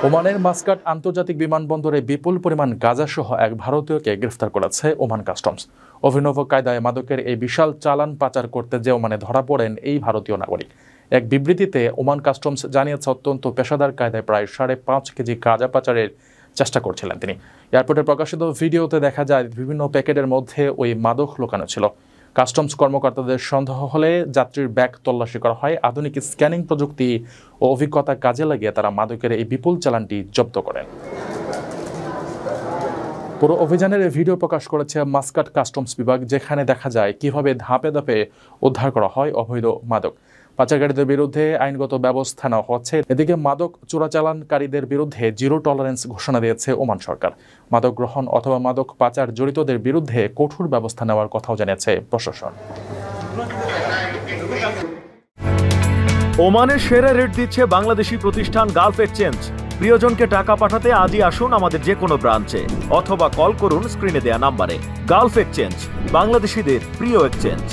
ওমানের মাস্কাট আন্তর্জাতিক বিমানবন্দরে বিপুল পরিমাণ গাঁজাসহ এক ভারতীয়কে গ্রেফতার করেছে ওমান কাস্টমস। অভিনব কায়দায় মাদকের এই বিশাল চালান পাচার করতে যে ওমানে ধরা পড়েন এই ভারতীয় নাগরিক। এক বিবৃতিতে ওমান কাস্টমস জানিয়েছে অত্যন্ত পেশাদার কায়দায় প্রায় 5.5 কেজি গাঁজা পাচারের চেষ্টা করছিলেন তিনি। এয়ারপোর্টে প্রকাশিত ভিডিওতে দেখা যায় বিভিন্ন প্যাকেটের মধ্যে ওই মাদক লুকানো ছিল। কাস্টমস কর্মকর্তাদের সন্দেহ হলে যাত্রীর ব্যাগ তল্লাশি করা হয়। আধুনিক স্ক্যানিং প্রযুক্তি ও অভিজ্ঞতা কাজে লাগিয়ে তারা মাদকের এই বিপুল চালানটি জব্দ করেন। পুরো অভিযানের ভিডিও প্রকাশ করেছে মাস্কাট কাস্টমস বিভাগ, যেখানে দেখা যায় কিভাবে ধাপে ধাপে উদ্ধার করা হয় অবৈধ মাদক। পাচারকারীদের বিরুদ্ধে আইনগত ব্যবস্থা নেওয়া হচ্ছে। এদিকে মাদক চোরাচালানকারীদের বিরুদ্ধে জিরো টলারেন্স ঘোষণা দিয়েছে ওমান সরকার। মাদক গ্রহণ অথবা মাদক পাচার জড়িতদের বিরুদ্ধে কঠোর ব্যবস্থা নেওয়ার কথাও জানিয়েছে প্রশাসন। ওমানের সেরা রেট দিচ্ছে বাংলাদেশি প্রতিষ্ঠান গালফ এক্সচেঞ্জ। প্রিয়জনকে টাকা পাঠাতে আজই আসুন আমাদের যে কোনো ব্রাঞ্চে অথবা কল করুন স্ক্রিনে দেয়া নাম্বারে। গালফ এক্সচেঞ্জ, বাংলাদেশিদের প্রিয় এক্সচেঞ্জ।